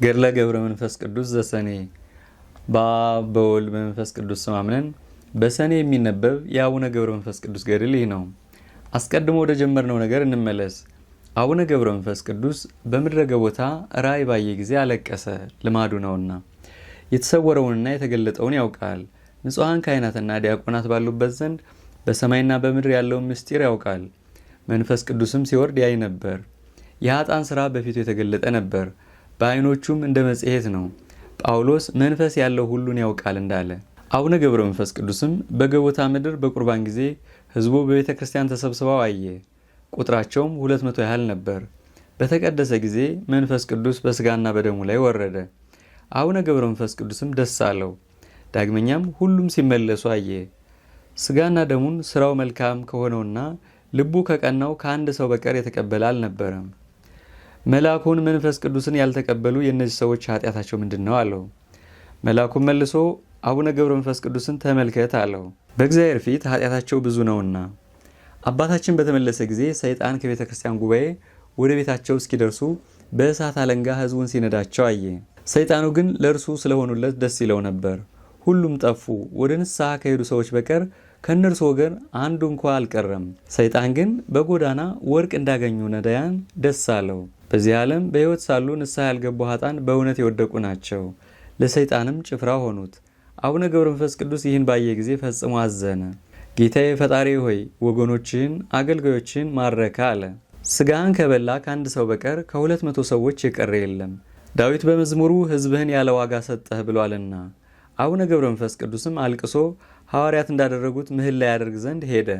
ገድለ ገብረ መንፈስ ቅዱስ ዘሰኔ። በአብ በወልድ በመንፈስ ቅዱስ ስም አምነን በሰኔ የሚነበብ የአቡነ ገብረ መንፈስ ቅዱስ ገድል ይህ ነው። አስቀድሞ ወደ ጀመርነው ነገር እንመለስ። አቡነ ገብረ መንፈስ ቅዱስ በምድረ ገቦታ ራእይ ባየ ጊዜ አለቀሰ፣ ልማዱ ነውና። የተሰወረውንና የተገለጠውን ያውቃል። ንጹሐን ካህናትና ዲያቆናት ባሉበት ዘንድ በሰማይና በምድር ያለውን ምስጢር ያውቃል። መንፈስ ቅዱስም ሲወርድ ያይ ነበር። የኃጥአን ሥራ በፊቱ የተገለጠ ነበር፣ በዓይኖቹም እንደ መጽሔት ነው። ጳውሎስ መንፈስ ያለው ሁሉን ያውቃል እንዳለ። አቡነ ገብረ መንፈስ ቅዱስም በገቦታ ምድር በቁርባን ጊዜ ሕዝቡ በቤተ ክርስቲያን ተሰብስበው አየ። ቁጥራቸውም 200 ያህል ነበር። በተቀደሰ ጊዜ መንፈስ ቅዱስ በሥጋና በደሙ ላይ ወረደ። አቡነ ገብረ መንፈስ ቅዱስም ደስ አለው። ዳግመኛም ሁሉም ሲመለሱ አየ። ሥጋና ደሙን ሥራው መልካም ከሆነውና ልቡ ከቀናው ከአንድ ሰው በቀር የተቀበለ አልነበረም። መልአኩን መንፈስ ቅዱስን ያልተቀበሉ የእነዚህ ሰዎች ኃጢአታቸው ምንድን ነው አለው። መልአኩም መልሶ አቡነ ገብረ መንፈስ ቅዱስን ተመልከት አለው። በእግዚአብሔር ፊት ኃጢአታቸው ብዙ ነውና። አባታችን በተመለሰ ጊዜ ሰይጣን ከቤተ ክርስቲያን ጉባኤ ወደ ቤታቸው እስኪደርሱ በእሳት አለንጋ ሕዝቡን ሲነዳቸው አየ። ሰይጣኑ ግን ለእርሱ ስለሆኑለት ደስ ይለው ነበር። ሁሉም ጠፉ። ወደ ንስሐ ከሄዱ ሰዎች በቀር ከእነርሱ ወገን አንዱ እንኳ አልቀረም። ሰይጣን ግን በጎዳና ወርቅ እንዳገኙ ነዳያን ደስ አለው። በዚህ ዓለም በሕይወት ሳሉ ንስሐ ያልገቡ ኃጥአን በእውነት የወደቁ ናቸው። ለሰይጣንም ጭፍራ ሆኑት። አቡነ ገብረ መንፈስ ቅዱስ ይህን ባየ ጊዜ ፈጽሞ አዘነ። ጌታዬ ፈጣሪ ሆይ ወገኖችህን አገልጋዮችህን ማረከ አለ። ሥጋህን ከበላ ከአንድ ሰው በቀር ከ200 ሰዎች የቀረ የለም። ዳዊት በመዝሙሩ ሕዝብህን ያለ ዋጋ ሰጠህ ብሏልና። አቡነ ገብረ መንፈስ ቅዱስም አልቅሶ ሐዋርያት እንዳደረጉት ምህላ ያደርግ ዘንድ ሄደ።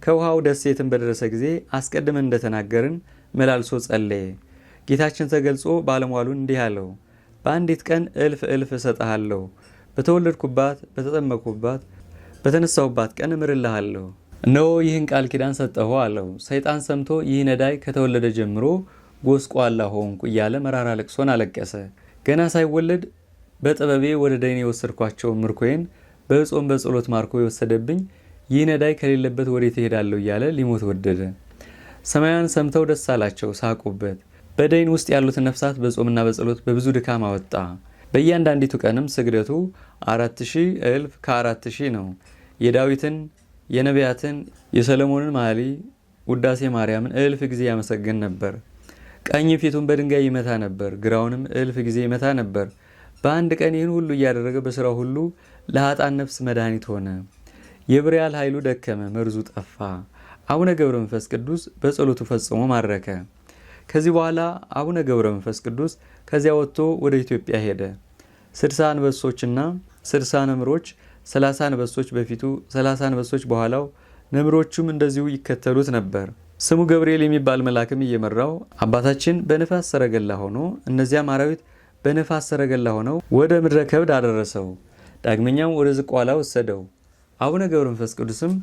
ከውሃው ደሴትን በደረሰ ጊዜ አስቀድመን እንደተናገርን መላልሶ ጸለየ። ጌታችን ተገልጾ ባለሟሉን እንዲህ አለው፣ በአንዲት ቀን እልፍ እልፍ እሰጥሃለሁ። በተወለድኩባት፣ በተጠመቅኩባት፣ በተነሳሁባት ቀን እምርልሃለሁ። እነሆ ይህን ቃል ኪዳን ሰጠሁ አለው። ሰይጣን ሰምቶ ይህ ነዳይ ከተወለደ ጀምሮ ጎስቋላ ሆንኩ እያለ መራራ ልቅሶን አለቀሰ። ገና ሳይወለድ በጥበቤ ወደ ደይን የወሰድኳቸው ምርኮዬን በጾም በጸሎት ማርኮ የወሰደብኝ ይህ ነዳይ ከሌለበት ወዴት እሄዳለሁ እያለ ሊሞት ወደደ። ሰማያውያን ሰምተው ደስ አላቸው፣ ሳቁበት። በደይን ውስጥ ያሉትን ነፍሳት በጾምና በጸሎት በብዙ ድካም አወጣ። በእያንዳንዲቱ ቀንም ስግደቱ 4000 እልፍ ከ4000 ነው። የዳዊትን የነቢያትን የሰለሞንን መኃልየ ውዳሴ ማርያምን እልፍ ጊዜ ያመሰግን ነበር። ቀኝ ፊቱን በድንጋይ ይመታ ነበር፣ ግራውንም እልፍ ጊዜ ይመታ ነበር። በአንድ ቀን ይህን ሁሉ እያደረገ በሥራው ሁሉ ለኃጥአን ነፍስ መድኃኒት ሆነ። የብርያል ኃይሉ ደከመ፣ መርዙ ጠፋ። አቡነ ገብረ መንፈስ ቅዱስ በጸሎቱ ፈጽሞ ማረከ። ከዚህ በኋላ አቡነ ገብረ መንፈስ ቅዱስ ከዚያ ወጥቶ ወደ ኢትዮጵያ ሄደ። 60 አንበሶችና 60 ነምሮች፣ 30 አንበሶች በፊቱ 30 አንበሶች በኋላው፣ ነምሮቹም እንደዚሁ ይከተሉት ነበር። ስሙ ገብርኤል የሚባል መልአክም እየመራው አባታችን በነፋስ ሰረገላ ሆኖ እነዚያም አራዊት በነፋስ ሰረገላ ሆነው ወደ ምድረ ከብድ አደረሰው። ዳግመኛም ወደ ዝቋላ ወሰደው። አቡነ ገብረ መንፈስ ቅዱስም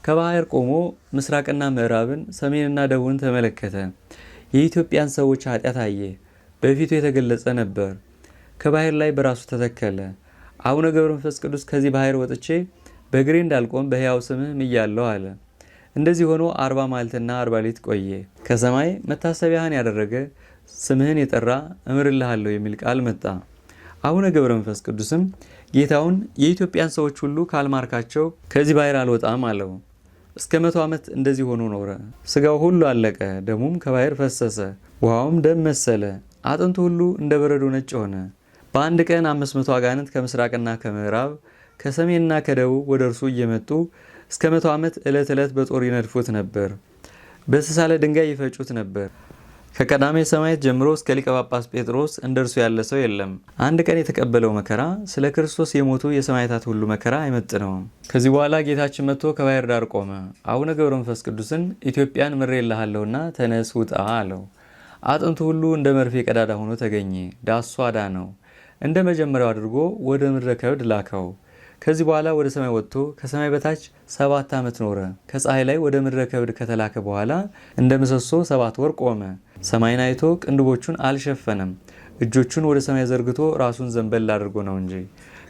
ከባህር ቆሞ ምስራቅና ምዕራብን ሰሜንና ደቡብን ተመለከተ። የኢትዮጵያን ሰዎች ኃጢአት አየ። በፊቱ የተገለጸ ነበር። ከባህር ላይ በራሱ ተተከለ። አቡነ ገብረ መንፈስ ቅዱስ ከዚህ ባህር ወጥቼ በእግሬ እንዳልቆም በሕያው ስምህ ምያለሁ አለ። እንደዚህ ሆኖ 40 መዓልትና 40 ሌሊት ቆየ። ከሰማይ መታሰቢያህን ያደረገ ስምህን የጠራ እምርልሃለሁ የሚል ቃል መጣ። አቡነ ገብረ መንፈስ ቅዱስም ጌታውን የኢትዮጵያን ሰዎች ሁሉ ካልማርካቸው ከዚህ ባህር አልወጣም አለው። እስከ 100 ዓመት እንደዚህ ሆኖ ኖረ። ሥጋው ሁሉ አለቀ፣ ደሙም ከባህር ፈሰሰ፣ ውሃውም ደም መሰለ፣ አጥንቱ ሁሉ እንደ በረዶ ነጭ ሆነ። በአንድ ቀን 500 አጋንንት ከምስራቅና ከምዕራብ ከሰሜንና ከደቡብ ወደ እርሱ እየመጡ እስከ 100 ዓመት ዕለት ዕለት በጦር ይነድፉት ነበር፣ በተሳለ ድንጋይ ይፈጩት ነበር። ከቀዳሜ ሰማዕት ጀምሮ እስከ ሊቀ ጳጳስ ጴጥሮስ እንደርሱ ያለ ሰው የለም። አንድ ቀን የተቀበለው መከራ ስለ ክርስቶስ የሞቱ የሰማዕታት ሁሉ መከራ አይመጥነውም። ከዚህ በኋላ ጌታችን መጥቶ ከባህር ዳር ቆመ። አቡነ ገብረ መንፈስ ቅዱስን ኢትዮጵያን ምሬልሃለሁና ተነስ ውጣ አለው። አጥንቱ ሁሉ እንደ መርፌ ቀዳዳ ሆኖ ተገኘ። ዳሱ አዳነው። እንደ መጀመሪያው አድርጎ ወደ ምድረ ከብድ ላከው። ከዚህ በኋላ ወደ ሰማይ ወጥቶ ከሰማይ በታች 7 ዓመት ኖረ። ከፀሐይ ላይ ወደ ምድረ ከብድ ከተላከ በኋላ እንደ ምሰሶ 7 ወር ቆመ። ሰማይን አይቶ ቅንድቦቹን አልሸፈነም። እጆቹን ወደ ሰማይ ዘርግቶ ራሱን ዘንበል አድርጎ ነው እንጂ።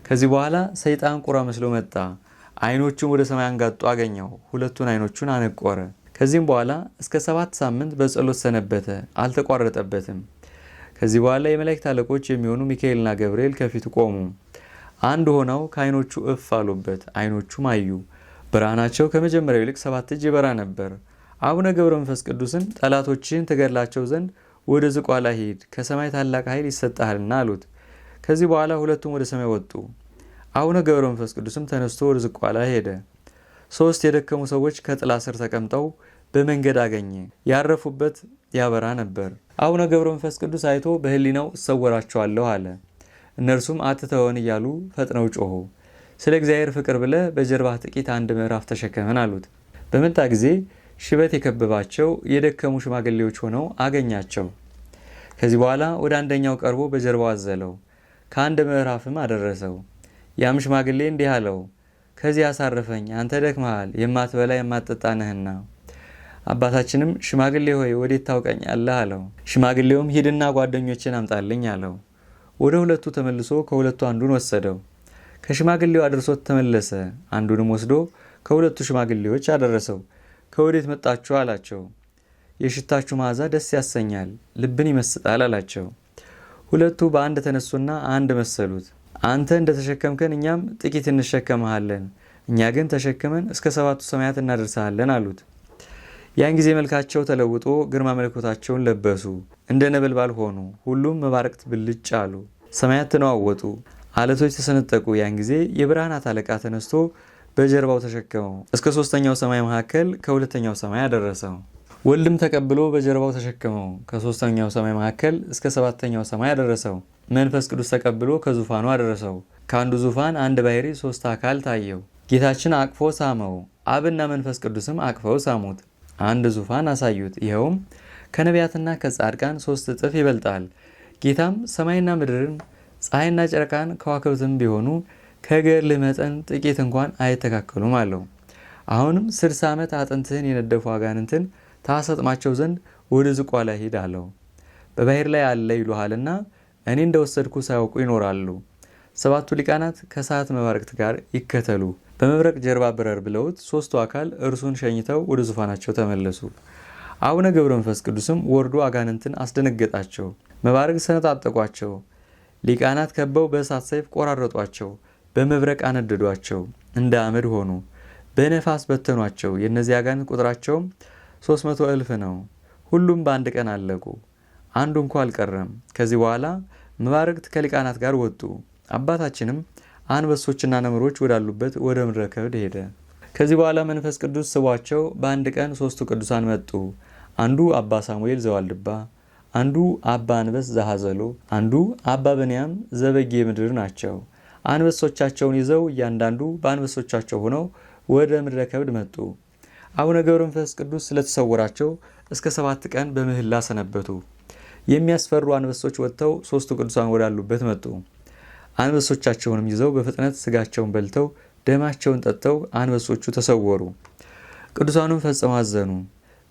ከዚህ በኋላ ሰይጣን ቁራ መስሎ መጣ። ዓይኖቹን ወደ ሰማይ አንጋጦ አገኘው። ሁለቱን ዓይኖቹን አነቆረ። ከዚህም በኋላ እስከ 7 ሳምንት በጸሎት ሰነበተ፣ አልተቋረጠበትም። ከዚህ በኋላ የመላእክት አለቆች የሚሆኑ ሚካኤልና ገብርኤል ከፊቱ ቆሙ። አንድ ሆነው ከዓይኖቹ እፍ አሉበት፣ ዓይኖቹም አዩ። ብርሃናቸው ከመጀመሪያው ይልቅ 7 እጅ ይበራ ነበር። አቡነ ገብረ መንፈስ ቅዱስን ጠላቶችን ትገድላቸው ዘንድ ወደ ዝቋላ ሂድ፣ ከሰማይ ታላቅ ኃይል ይሰጣልና አሉት። ከዚህ በኋላ ሁለቱም ወደ ሰማይ ወጡ። አቡነ ገብረ መንፈስ ቅዱስም ተነስቶ ወደ ዝቋላ ሄደ። 3 የደከሙ ሰዎች ከጥላ ስር ተቀምጠው በመንገድ አገኘ። ያረፉበት ያበራ ነበር። አቡነ ገብረ መንፈስ ቅዱስ አይቶ በሕሊናው እሰወራቸዋለሁ አለ። እነርሱም አትተወን እያሉ ፈጥነው ጮኹ። ስለ እግዚአብሔር ፍቅር ብለ በጀርባህ ጥቂት 1 ምዕራፍ ተሸከመን አሉት። በመጣ ጊዜ ሽበት የከበባቸው የደከሙ ሽማግሌዎች ሆነው አገኛቸው። ከዚህ በኋላ ወደ አንደኛው ቀርቦ በጀርባው አዘለው፣ ከ1 ምዕራፍም አደረሰው። ያም ሽማግሌ እንዲህ አለው፣ ከዚህ አሳርፈኝ፣ አንተ ደክመሃል፣ የማትበላ የማትጠጣ ነህና። አባታችንም ሽማግሌ ሆይ ወዴት ታውቀኛለህ አለው። ሽማግሌውም ሂድና ጓደኞችን አምጣልኝ አለው። ወደ ሁለቱ ተመልሶ ከሁለቱ አንዱን ወሰደው። ከሽማግሌው አድርሶት ተመለሰ። አንዱንም ወስዶ ከሁለቱ ሽማግሌዎች አደረሰው። ከወዴት መጣችሁ አላቸው። የሽታችሁ መዓዛ ደስ ያሰኛል፣ ልብን ይመስጣል አላቸው። ሁለቱ በአንድ ተነሱና አንድ መሰሉት። አንተ እንደተሸከምከን እኛም ጥቂት እንሸከመሃለን፣ እኛ ግን ተሸክመን እስከ 7ቱ ሰማያት እናደርሰሃለን አሉት። ያን ጊዜ መልካቸው ተለውጦ ግርማ መለኮታቸውን ለበሱ፣ እንደ ነበልባል ሆኑ። ሁሉም መባረቅት ብልጭ አሉ። ሰማያት ተነዋወጡ፣ አለቶች ተሰነጠቁ። ያን ጊዜ የብርሃናት አለቃ ተነስቶ በጀርባው ተሸከመው፣ እስከ 3ኛው ሰማይ መካከል ከ2ኛው ሰማይ አደረሰው። ወልድም ተቀብሎ በጀርባው ተሸከመው፣ ከ3ኛው ሰማይ መካከል እስከ 7ኛው ሰማይ አደረሰው። መንፈስ ቅዱስ ተቀብሎ ከዙፋኑ አደረሰው። ከአንዱ ዙፋን አንድ ባሕሪ 3 አካል ታየው። ጌታችን አቅፎ ሳመው፣ አብና መንፈስ ቅዱስም አቅፈው ሳሙት። አንድ ዙፋን አሳዩት፣ ይኸውም ከነቢያትና ከጻድቃን 3 እጥፍ ይበልጣል። ጌታም ሰማይና ምድርን ፀሐይና ጨረቃን ከዋክብትም ቢሆኑ ከገድልህ መጠን ጥቂት እንኳን አይተካከሉም አለው። አሁንም 60 ዓመት አጥንትህን የነደፉ አጋንንትን ታሰጥማቸው ዘንድ ወደ ዝቋላ ሂድ አለው። በባሕር ላይ አለ ይሉሃልና እኔ እንደወሰድኩ ሳያውቁ ይኖራሉ። 7ቱ ሊቃናት ከሰዓት መባረቅት ጋር ይከተሉ፣ በመብረቅ ጀርባ ብረር ብለውት 3ቱ አካል እርሱን ሸኝተው ወደ ዙፋናቸው ተመለሱ። አቡነ ገብረ መንፈስ ቅዱስም ወርዶ አጋንንትን አስደነገጣቸው፣ መባረቅት ሰነጣጠቋቸው። ሊቃናት ከበው በእሳት ሰይፍ ቆራረጧቸው፣ በመብረቅ አነደዷቸው፣ እንደ አመድ ሆኑ፣ በነፋስ በተኗቸው። የእነዚህ አጋንንት ቁጥራቸውም 300,000 ነው። ሁሉም በአንድ ቀን አለቁ፣ አንዱ እንኳ አልቀረም። ከዚህ በኋላ መባረቅት ከሊቃናት ጋር ወጡ። አባታችንም አንበሶችና ነምሮች ወዳሉበት ወደ ምድረ ከብድ ሄደ። ከዚህ በኋላ መንፈስ ቅዱስ ስቧቸው በአንድ ቀን 3ቱ ቅዱሳን መጡ። አንዱ አባ ሳሙኤል ዘዋልድባ፣ አንዱ አባ አንበስ ዘሐዘሎ፣ አንዱ አባ ብንያም ዘበጌ ምድር ናቸው። አንበሶቻቸውን ይዘው እያንዳንዱ በአንበሶቻቸው ሆነው ወደ ምድረ ከብድ መጡ። አቡነ ገብረ መንፈስ ቅዱስ ስለተሰወራቸው እስከ 7 ቀን በምህላ ሰነበቱ። የሚያስፈሩ አንበሶች ወጥተው 3ቱ ቅዱሳን ወዳሉበት መጡ። አንበሶቻቸውንም ይዘው በፍጥነት ስጋቸውን በልተው ደማቸውን ጠጥተው አንበሶቹ ተሰወሩ። ቅዱሳኑም ፈጽመው አዘኑ።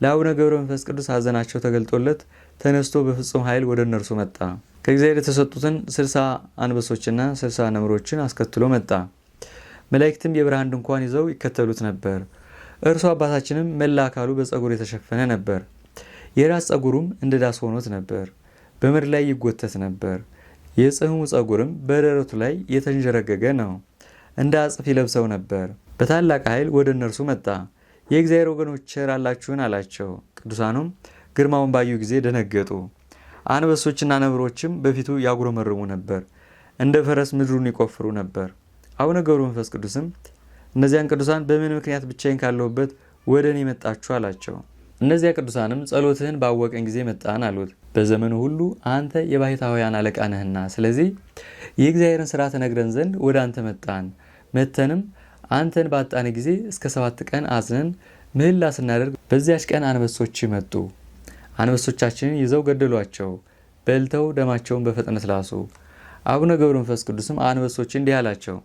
ለአቡነ ገብረ መንፈስ ቅዱስ ሐዘናቸው ተገልጦለት ተነስቶ በፍጹም ኃይል ወደ እነርሱ መጣ። ከእግዚአብሔር የተሰጡትን 60 አንበሶችና 60 ነምሮችን አስከትሎ መጣ። መላእክትም የብርሃን ድንኳን ይዘው ይከተሉት ነበር። እርሱ አባታችንም መላ አካሉ በጸጉር የተሸፈነ ነበር። የራስ ጸጉሩም እንደ ዳስ ሆኖት ነበር። በምድር ላይ ይጎተት ነበር። የጽሕሙ ጸጉርም በደረቱ ላይ የተንዠረገገ ነው። እንደ አጽፍ ይለብሰው ነበር። በታላቅ ኃይል ወደ እነርሱ መጣ። የእግዚአብሔር ወገኖች ቸር አላችሁን አላቸው። ቅዱሳኑም ግርማውን ባዩ ጊዜ ደነገጡ። አንበሶችና ነብሮችም በፊቱ ያጉረመርሙ ነበር፣ እንደ ፈረስ ምድሩን ይቆፍሩ ነበር። አቡነ ገብረ መንፈስ ቅዱስም እነዚያን ቅዱሳን በምን ምክንያት ብቻዬን ካለሁበት ወደ እኔ መጣችሁ አላቸው። እነዚያ ቅዱሳንም ጸሎትህን ባወቀን ጊዜ መጣን አሉት። በዘመኑ ሁሉ አንተ የባሕታውያን አለቃ ነህና፣ ስለዚህ የእግዚአብሔርን ሥራ ተነግረን ዘንድ ወደ አንተ መጣን። መተንም አንተን ባጣን ጊዜ እስከ 7 ቀን አዝነን ምህላ ስናደርግ በዚያች ቀን አንበሶች መጡ። አንበሶቻችንን ይዘው ገደሏቸው፣ በልተው ደማቸውን በፍጥነት ላሱ። አቡነ ገብረ መንፈስ ቅዱስም አንበሶች እንዲህ አላቸው፣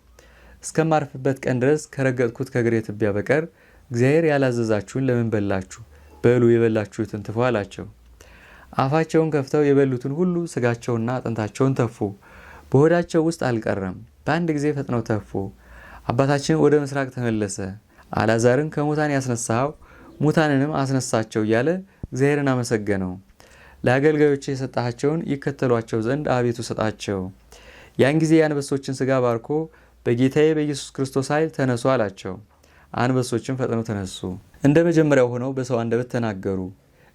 እስከማርፍበት ቀን ድረስ ከረገጥኩት ከእግሬ ትቢያ በቀር እግዚአብሔር ያላዘዛችሁን ለምን በላችሁ? በሉ የበላችሁትን ትፉ አላቸው። አፋቸውን ከፍተው የበሉትን ሁሉ ስጋቸውና አጥንታቸውን ተፉ። በሆዳቸው ውስጥ አልቀረም። በአንድ ጊዜ ፈጥነው ተፉ። አባታችን ወደ ምስራቅ ተመለሰ። አልዓዛርን ከሙታን ያስነሳኸው ሙታንንም አስነሳቸው እያለ እግዚአብሔርን አመሰገነው። ለአገልጋዮች የሰጣቸውን ይከተሏቸው ዘንድ አቤቱ ሰጣቸው። ያን ጊዜ የአንበሶችን ሥጋ ባርኮ በጌታዬ በኢየሱስ ክርስቶስ ኃይል ተነሱ አላቸው። አንበሶችን ፈጥነው ተነሱ። እንደ መጀመሪያው ሆነው በሰው አንደበት ተናገሩ።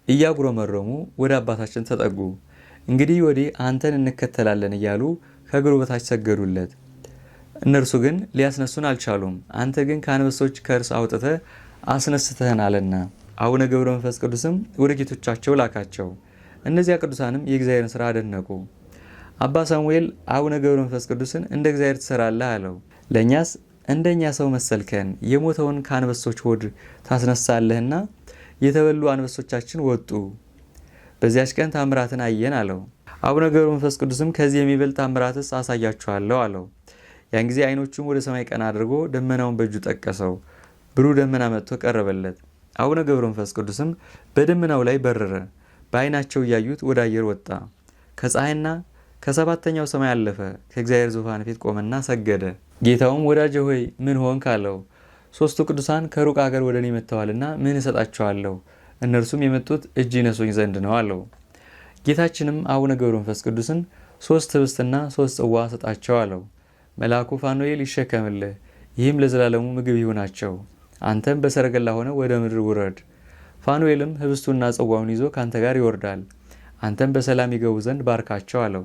እያጉረመረሙ ወደ አባታችን ተጠጉ። እንግዲህ ወዲህ አንተን እንከተላለን እያሉ ከእግሩ በታች ሰገዱለት። እነርሱ ግን ሊያስነሱን አልቻሉም። አንተ ግን ከአንበሶች ከርስ አውጥተህ አስነስተህናልና። አቡነ ገብረ መንፈስ ቅዱስም ወደ ጌቶቻቸው ላካቸው። እነዚያ ቅዱሳንም የእግዚአብሔርን ሥራ አደነቁ። አባ ሳሙኤል አቡነ ገብረ መንፈስ ቅዱስን እንደ እግዚአብሔር ትሰራለህ አለው። ለእኛስ እንደኛ ሰው መሰልከን፣ የሞተውን ከአንበሶች ሆድ ታስነሳለህና የተበሉ አንበሶቻችን ወጡ። በዚያች ቀን ታምራትን አየን አለው። አቡነ ገብረ መንፈስ ቅዱስም ከዚህ የሚበልጥ ታምራትስ አሳያችኋለሁ አለው። ያን ጊዜ ዓይኖቹም ወደ ሰማይ ቀና አድርጎ ደመናውን በእጁ ጠቀሰው። ብሩህ ደመና መጥቶ ቀረበለት። አቡነ ገብረ መንፈስ ቅዱስም በደመናው ላይ በረረ። በዓይናቸው እያዩት ወደ አየር ወጣ። ከፀሐይና ከሰባተኛው ሰማይ አለፈ። ከእግዚአብሔር ዙፋን ፊት ቆመና ሰገደ። ጌታውም ወዳጄ ሆይ ምን ሆንክ አለው። ሦስቱ ቅዱሳን ከሩቅ አገር ወደ እኔ መጥተዋልና ምን እሰጣቸዋለሁ? እነርሱም የመጡት እጅ ይነሱኝ ዘንድ ነው አለው። ጌታችንም አቡነ ገብረ መንፈስ ቅዱስን 3 ህብስትና 3 ጽዋ ሰጣቸው አለው። መልአኩ ፋኑኤል ይሸከምልህ፣ ይህም ለዘላለሙ ምግብ ይሁናቸው። አንተም በሰረገላ ሆነ ወደ ምድር ውረድ። ፋኑኤልም ህብስቱና ጽዋውን ይዞ ካንተ ጋር ይወርዳል። አንተም በሰላም ይገቡ ዘንድ ባርካቸው አለው።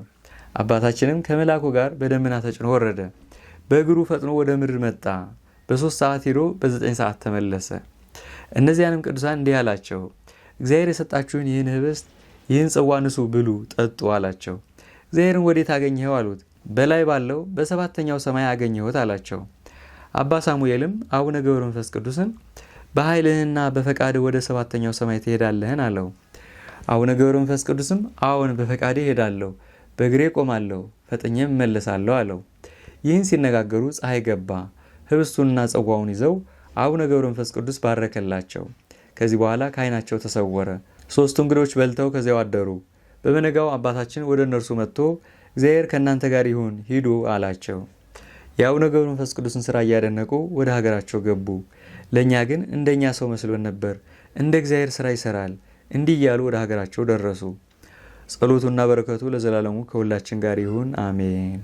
አባታችንም ከመልአኩ ጋር በደመና ተጭኖ ወረደ። በእግሩ ፈጥኖ ወደ ምድር መጣ። በ3 ሰዓት ሄዶ በ9 ሰዓት ተመለሰ። እነዚያንም ቅዱሳን እንዲህ አላቸው፣ እግዚአብሔር የሰጣችሁን ይህን ህብስት ይህን ጽዋ ንሱ፣ ብሉ፣ ጠጡ አላቸው። እግዚአብሔርን ወዴት አገኘኸው አሉት። በላይ ባለው በ7ኛው ሰማይ አገኘሁት አላቸው። አባ ሳሙኤልም አቡነ ገብረ መንፈስ ቅዱስን በኃይልህና በፈቃድህ ወደ 7ኛው ሰማይ ትሄዳለህን አለው። አቡነ ገብረ መንፈስ ቅዱስም አዎን በፈቃዴ እሄዳለሁ፣ በእግሬ ቆማለሁ፣ ፈጥኜም እመለሳለሁ አለው። ይህን ሲነጋገሩ ፀሐይ ገባ። ህብስቱንና ጽዋውን ይዘው አቡነ ገብረ መንፈስ ቅዱስ ባረከላቸው። ከዚህ በኋላ ከዓይናቸው ተሰወረ። 3 እንግዶች በልተው ከዚያው አደሩ። በመነጋው አባታችን ወደ እነርሱ መጥቶ እግዚአብሔር ከእናንተ ጋር ይሁን፣ ሂዱ አላቸው። የአቡነ ገብረ መንፈስ ቅዱስን ሥራ እያደነቁ ወደ ሀገራቸው ገቡ። ለእኛ ግን እንደኛ ሰው መስሎን ነበር፣ እንደ እግዚአብሔር ሥራ ይሰራል እንዲህ እያሉ ወደ ሀገራቸው ደረሱ። ጸሎቱና በረከቱ ለዘላለሙ ከሁላችን ጋር ይሁን፣ አሜን።